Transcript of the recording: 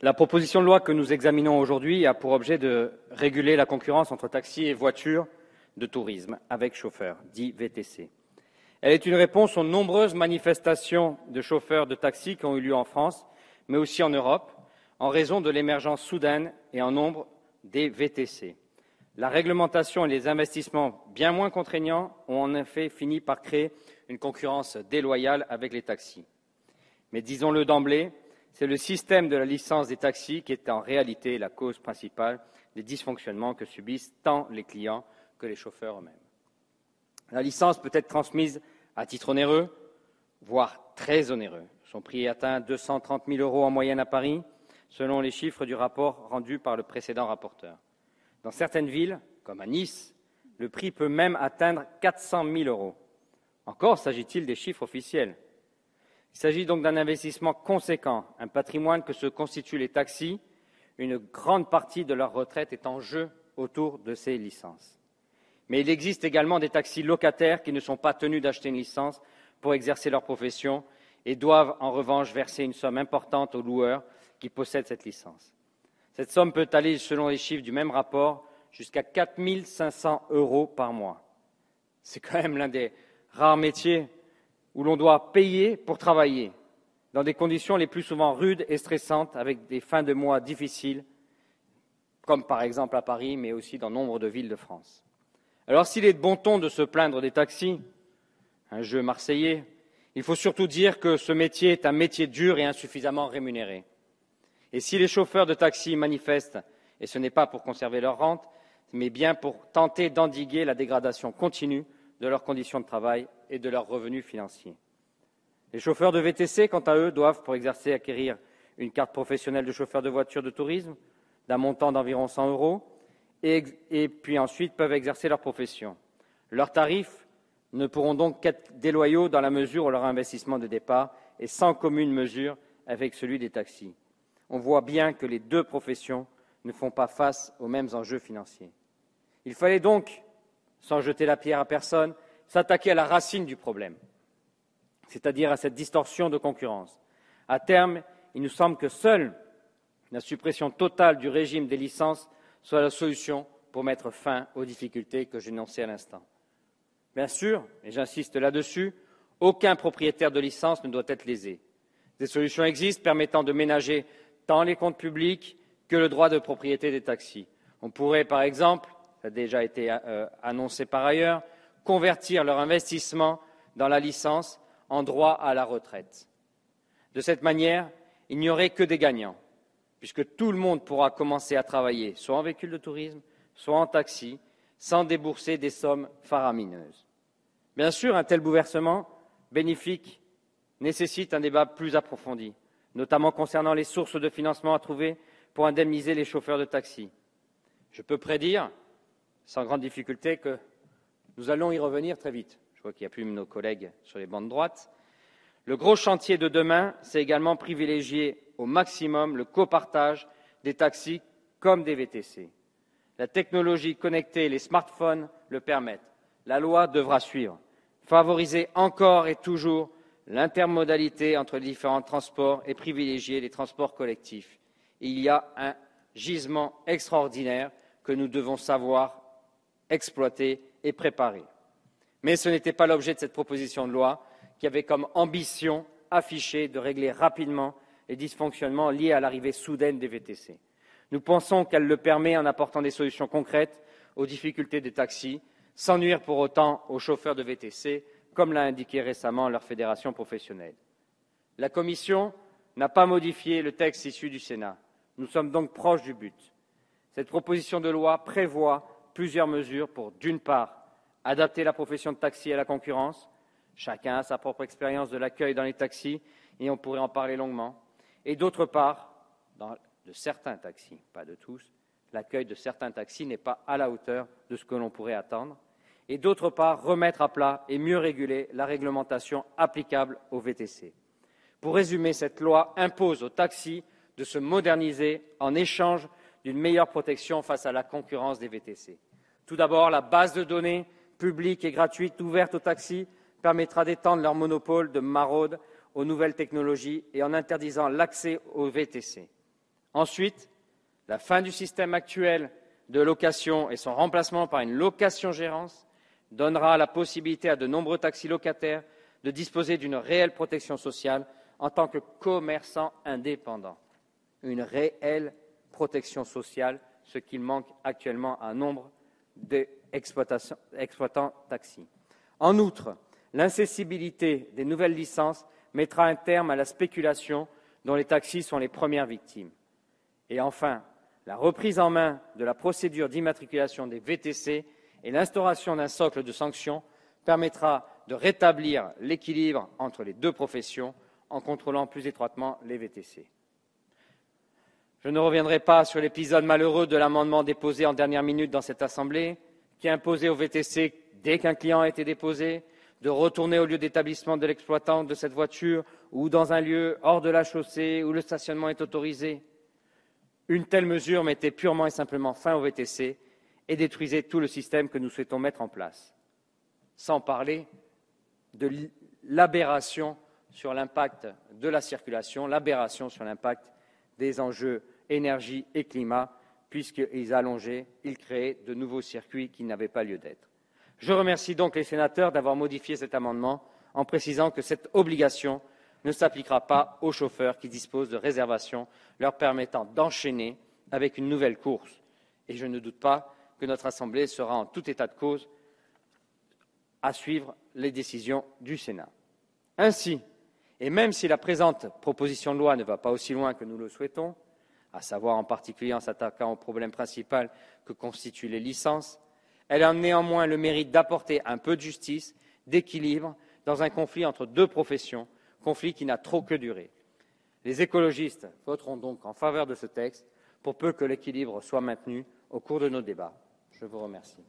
La proposition de loi que nous examinons aujourd'hui a pour objet de réguler la concurrence entre taxis et voitures de tourisme avec chauffeur, dit VTC. Elle est une réponse aux nombreuses manifestations de chauffeurs de taxi qui ont eu lieu en France, mais aussi en Europe, en raison de l'émergence soudaine et en nombre des VTC. La réglementation et les investissements bien moins contraignants ont en effet fini par créer une concurrence déloyale avec les taxis. Mais disons-le d'emblée, c'est le système de la licence des taxis qui est en réalité la cause principale des dysfonctionnements que subissent tant les clients que les chauffeurs eux-mêmes. La licence peut être transmise à titre onéreux, voire très onéreux. Son prix atteint 230 000 € en moyenne à Paris, selon les chiffres du rapport rendu par le précédent rapporteur. Dans certaines villes, comme à Nice, le prix peut même atteindre 400 000 €. Encore s'agit-il des chiffres officiels. Il s'agit donc d'un investissement conséquent, un patrimoine que se constituent les taxis. Une grande partie de leur retraite est en jeu autour de ces licences. Mais il existe également des taxis locataires qui ne sont pas tenus d'acheter une licence pour exercer leur profession et doivent en revanche verser une somme importante aux loueurs qui possèdent cette licence. Cette somme peut aller, selon les chiffres du même rapport, jusqu'à 4 500 € par mois. C'est quand même l'un des rares métiers où l'on doit payer pour travailler, dans des conditions les plus souvent rudes et stressantes, avec des fins de mois difficiles, comme par exemple à Paris, mais aussi dans nombre de villes de France. Alors s'il est de bon ton de se plaindre des taxis, un jeu marseillais, il faut surtout dire que ce métier est un métier dur et insuffisamment rémunéré. Et si les chauffeurs de taxi manifestent, et ce n'est pas pour conserver leur rente, mais bien pour tenter d'endiguer la dégradation continue de leurs conditions de travail et de leurs revenus financiers. Les chauffeurs de VTC, quant à eux, doivent, pour exercer, acquérir une carte professionnelle de chauffeur de voiture de tourisme d'un montant d'environ 100 € et puis ensuite peuvent exercer leur profession. Leurs tarifs ne pourront donc qu'être déloyaux dans la mesure où leur investissement de départ est sans commune mesure avec celui des taxis. On voit bien que les deux professions ne font pas face aux mêmes enjeux financiers. Il fallait donc, sans jeter la pierre à personne, s'attaquer à la racine du problème, c'est-à-dire à cette distorsion de concurrence. À terme, il nous semble que seule la suppression totale du régime des licences soit la solution pour mettre fin aux difficultés que j'énonçais à l'instant. Bien sûr, et j'insiste là-dessus, aucun propriétaire de licence ne doit être lésé. Des solutions existent permettant de ménager tant les comptes publics que le droit de propriété des taxis. On pourrait, par exemple, ça a déjà été annoncé par ailleurs, convertir leur investissement dans la licence en droit à la retraite. De cette manière, il n'y aurait que des gagnants, puisque tout le monde pourra commencer à travailler, soit en véhicule de tourisme, soit en taxi, sans débourser des sommes faramineuses. Bien sûr, un tel bouleversement bénéfique nécessite un débat plus approfondi, notamment concernant les sources de financement à trouver pour indemniser les chauffeurs de taxi. Je peux prédire, sans grande difficulté, que nous allons y revenir très vite. Je vois qu'il n'y a plus nos collègues sur les bancs de droite. Le gros chantier de demain, c'est également privilégier au maximum le copartage des taxis comme des VTC. La technologie connectée et les smartphones le permettent. La loi devra suivre. Favoriser encore et toujours l'intermodalité entre les différents transports et privilégier les transports collectifs. Il y a un gisement extraordinaire que nous devons savoir exploiter et préparer. Mais ce n'était pas l'objet de cette proposition de loi qui avait comme ambition affichée de régler rapidement les dysfonctionnements liés à l'arrivée soudaine des VTC. Nous pensons qu'elle le permet en apportant des solutions concrètes aux difficultés des taxis, sans nuire pour autant aux chauffeurs de VTC, comme l'a indiqué récemment leur fédération professionnelle. La Commission n'a pas modifié le texte issu du Sénat. Nous sommes donc proches du but. Cette proposition de loi prévoit plusieurs mesures pour, d'une part, adapter la profession de taxi à la concurrence. Chacun a sa propre expérience de l'accueil dans les taxis et on pourrait en parler longuement. Et d'autre part, de certains taxis, pas de tous, l'accueil de certains taxis n'est pas à la hauteur de ce que l'on pourrait attendre. Et d'autre part, remettre à plat et mieux réguler la réglementation applicable aux VTC. Pour résumer, cette loi impose aux taxis de se moderniser en échange d'une meilleure protection face à la concurrence des VTC. Tout d'abord, la base de données publique et gratuite ouverte aux taxis permettra d'étendre leur monopole de maraude aux nouvelles technologies et en interdisant l'accès aux VTC. Ensuite, la fin du système actuel de location et son remplacement par une location-gérance donnera la possibilité à de nombreux taxis locataires de disposer d'une réelle protection sociale en tant que commerçants indépendants. Une réelle protection sociale, ce qu'il manque actuellement à un nombre d'exploitants taxis. En outre, l'incessibilité des nouvelles licences mettra un terme à la spéculation dont les taxis sont les premières victimes. Et enfin, la reprise en main de la procédure d'immatriculation des VTC et l'instauration d'un socle de sanctions permettra de rétablir l'équilibre entre les deux professions en contrôlant plus étroitement les VTC. Je ne reviendrai pas sur l'épisode malheureux de l'amendement déposé en dernière minute dans cette Assemblée, qui imposait aux VTC, dès qu'un client a été déposé, de retourner au lieu d'établissement de l'exploitant de cette voiture ou dans un lieu hors de la chaussée où le stationnement est autorisé. Une telle mesure mettait purement et simplement fin au VTC et détruisait tout le système que nous souhaitons mettre en place. Sans parler de l'aberration sur l'impact de la circulation, l'aberration sur l'impact des enjeux énergie et climat, puisqu'ils allongeaient, ils créaient de nouveaux circuits qui n'avaient pas lieu d'être. Je remercie donc les sénateurs d'avoir modifié cet amendement en précisant que cette obligation ne s'appliquera pas aux chauffeurs qui disposent de réservations leur permettant d'enchaîner avec une nouvelle course. Et je ne doute pas que notre Assemblée sera en tout état de cause à suivre les décisions du Sénat. Ainsi, et même si la présente proposition de loi ne va pas aussi loin que nous le souhaitons, à savoir en particulier en s'attaquant au problème principal que constituent les licences, elle a néanmoins le mérite d'apporter un peu de justice, d'équilibre dans un conflit entre deux professions, conflit qui n'a trop que duré. Les écologistes voteront donc en faveur de ce texte, pour peu que l'équilibre soit maintenu au cours de nos débats. Je vous remercie.